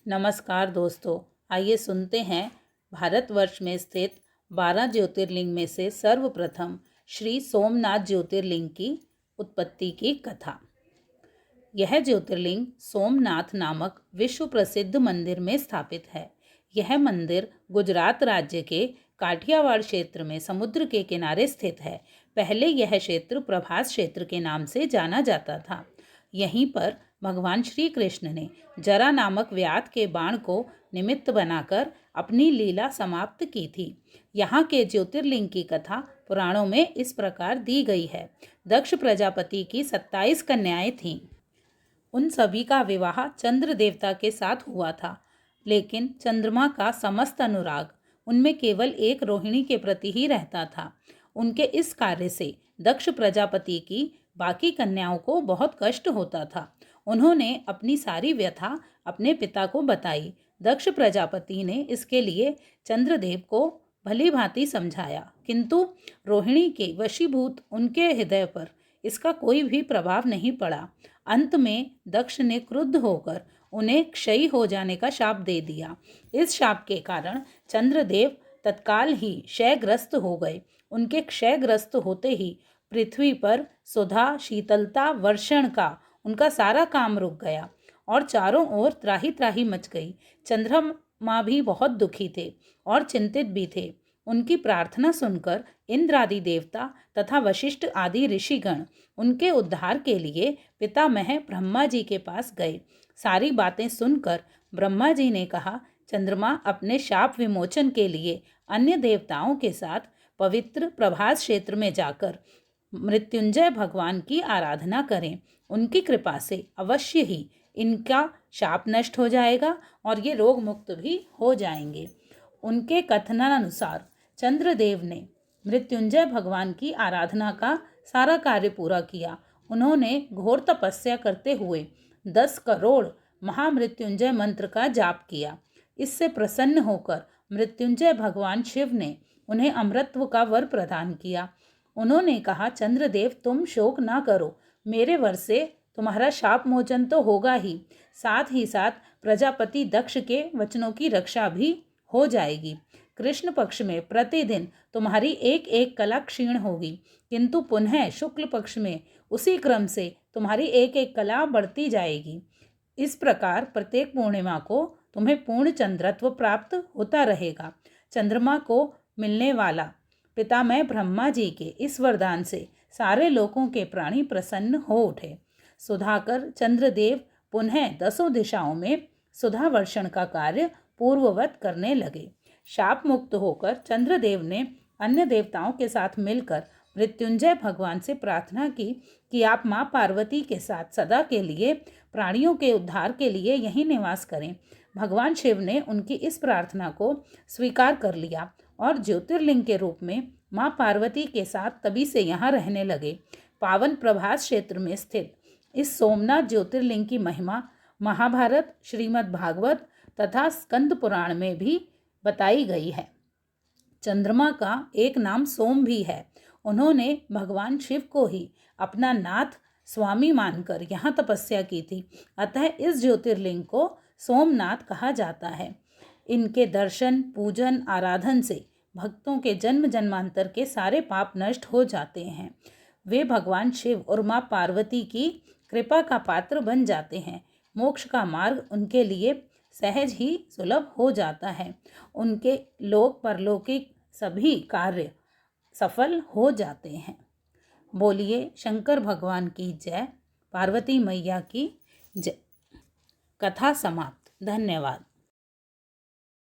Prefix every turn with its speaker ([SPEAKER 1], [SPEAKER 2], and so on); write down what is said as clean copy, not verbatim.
[SPEAKER 1] नमस्कार दोस्तों, आइए सुनते हैं भारतवर्ष में स्थित 12 ज्योतिर्लिंग में से सर्वप्रथम श्री सोमनाथ ज्योतिर्लिंग की उत्पत्ति की कथा। यह ज्योतिर्लिंग सोमनाथ नामक विश्व प्रसिद्ध मंदिर में स्थापित है। यह मंदिर गुजरात राज्य के काठियावाड़ क्षेत्र में समुद्र के किनारे स्थित है। पहले यह क्षेत्र प्रभास क्षेत्र के नाम से जाना जाता था। यहीं पर भगवान श्री कृष्ण ने जरा नामक व्याध के बाण को निमित्त बनाकर अपनी लीला समाप्त की थी। यहाँ के ज्योतिर्लिंग की कथा पुराणों में इस प्रकार दी गई है। दक्ष प्रजापति की 27 कन्याएं थीं। उन सभी का विवाह चंद्र देवता के साथ हुआ था, लेकिन चंद्रमा का समस्त अनुराग उनमें केवल एक रोहिणी के प्रति ही रहता था। उनके इस कार्य से दक्ष प्रजापति की बाकी कन्याओं को बहुत कष्ट होता था। उन्होंने अपनी सारी व्यथा अपने पिता को बताई। दक्ष प्रजापति ने इसके लिए चंद्रदेव को भली भांति समझाया, किंतु रोहिणी के वशीभूत उनके हृदय पर इसका कोई भी प्रभाव नहीं पड़ा। अंत में दक्ष ने क्रुद्ध होकर उन्हें क्षयी हो जाने का शाप दे दिया। इस शाप के कारण चंद्रदेव तत्काल ही क्षयग्रस्त हो गए। उनके क्षयग्रस्त होते ही पृथ्वी पर सुधा, शीतलता, वर्षण का उनका सारा काम रुक गया और चारों ओर त्राही त्राही मच गई। चंद्रमा भी बहुत दुखी थे और चिंतित भी थे। उनकी प्रार्थना सुनकर इंद्र आदि देवता तथा वशिष्ठ आदि ऋषिगण उनके उद्धार के लिए पितामह ब्रह्मा जी के पास गए। सारी बातें सुनकर ब्रह्मा जी ने कहा, चंद्रमा अपने शाप विमोचन के लिए अन्य देवताओं के साथ पवित्र प्रभास क्षेत्र में जाकर मृत्युंजय भगवान की आराधना करें। उनकी कृपा से अवश्य ही इनका शाप नष्ट हो जाएगा और ये रोग मुक्त भी हो जाएंगे। उनके कथनानुसार चंद्रदेव ने मृत्युंजय भगवान की आराधना का सारा कार्य पूरा किया। उन्होंने घोर तपस्या करते हुए 10 करोड़ महामृत्युंजय मंत्र का जाप किया। इससे प्रसन्न होकर मृत्युंजय भगवान शिव ने उन्हें अमरत्व का वर प्रदान किया। उन्होंने कहा, चंद्रदेव तुम शोक ना करो, मेरे वर से तुम्हारा शाप मोचन तो होगा ही साथ प्रजापति दक्ष के वचनों की रक्षा भी हो जाएगी। कृष्ण पक्ष में प्रतिदिन तुम्हारी एक एक कला क्षीण होगी, किंतु पुनः शुक्ल पक्ष में उसी क्रम से तुम्हारी एक एक कला बढ़ती जाएगी। इस प्रकार प्रत्येक पूर्णिमा को तुम्हें पूर्ण चंद्रत्व प्राप्त होता रहेगा। चंद्रमा को मिलने वाला पितामह ब्रह्मा जी के इस वरदान से सारे लोकों के प्राणी प्रसन्न हो उठे। सुधाकर चंद्रदेव पुनः 10 दिशाओं में सुधा वर्षण का कार्य पूर्ववत करने लगे। शाप मुक्त होकर चंद्रदेव ने अन्य देवताओं के साथ मिलकर मृत्युंजय भगवान से प्रार्थना की कि आप माँ पार्वती के साथ सदा के लिए प्राणियों के उद्धार के लिए यहीं निवास करें। भगवान शिव ने उनकी इस प्रार्थना को स्वीकार कर लिया और ज्योतिर्लिंग के रूप में माँ पार्वती के साथ तभी से यहाँ रहने लगे। पावन प्रभास क्षेत्र में स्थित इस सोमनाथ ज्योतिर्लिंग की महिमा महाभारत, श्रीमद् भागवत तथा स्कंद पुराण में भी बताई गई है। चंद्रमा का एक नाम सोम भी है। उन्होंने भगवान शिव को ही अपना नाथ स्वामी मानकर यहाँ तपस्या की थी, अतः इस ज्योतिर्लिंग को सोमनाथ कहा जाता है। इनके दर्शन, पूजन, आराधन से भक्तों के जन्म जन्मांतर के सारे पाप नष्ट हो जाते हैं। वे भगवान शिव और माँ पार्वती की कृपा का पात्र बन जाते हैं। मोक्ष का मार्ग उनके लिए सहज ही सुलभ हो जाता है। उनके लोक परलौकिक सभी कार्य सफल हो जाते हैं। बोलिए शंकर भगवान की जय, पार्वती मैया की जय। कथा समाप्त। धन्यवाद।